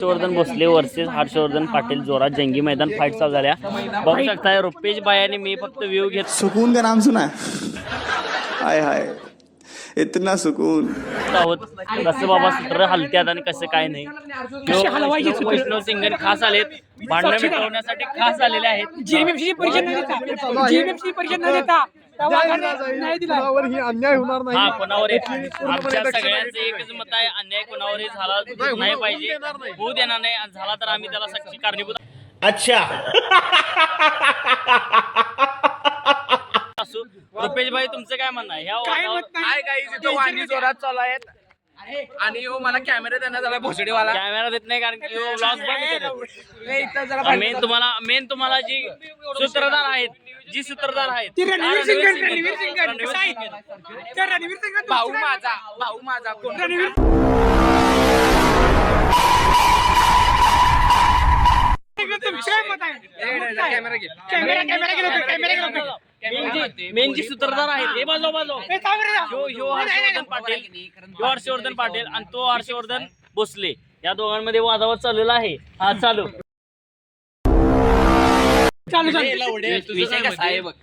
Harshvardhan Bhosale versus Harshvardhan Patil जोरात जंगी मैदान फाईट चालू झाल्या. बघू शकताय रुपेश भाई आणि मी फक्त व्ह्यू घेत सुकून का नाम सुना हाय हाय इतना सुकून आहोत. कसं बाबा सूत्र हलत्यात आणि कसं काय नाही. वैष्णव सिंगन खास आलेत, भांडणं मिटवण्यासाठी खास आलेले आहेत. जीएमएफसी परिषद न देता अन्याय होणार हा कोणावर आमच्या सगळ्यांचं एकच मत आहे, अन्याय कोणावरही झाला नाही पाहिजे, होऊ देणार नाही. आणि झाला तर आम्ही त्याला साक्षी कारणीभूत. अच्छा असू. रुपेश भाई तुमचं काय म्हणणं आहे? काय वाणी जोरात चालू आहेत आणि मला कॅमेरा देण्यात आला भोसडीवाला. कॅमेरा देत नाही कारण की व्लॉग मेन तुम्हाला जी सूत्रधार आहेत, रणवीर सिंग भाऊ माझा कोण मेन जी सूत्रधार आहेत हे हर्षवर्धन पाटील आणि तो हर्षवर्धन भोसले, या दोघांमध्ये वादावाद चाललेला आहे. हा चालू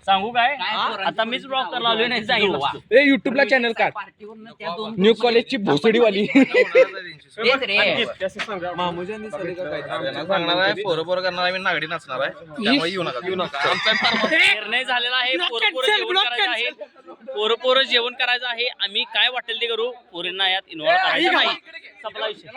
सांगू काय आता मीच ब्लॉग करायला आलोय, नाही सांगितलं. युट्यूबला चॅनल काढ न्यू कॉलेजची भोसडीवाली सांगणार आहे पोरं करणार आहे, मी नागडी नसणार आहे, त्यामुळे येऊ नका निर्णय झालेला आहे. पोरं जेवण करायचं आहे. आम्ही काय वाटेल ते करू, पोरींना यात इन्व्हॉल्व करायचं नाही. संपला विषय.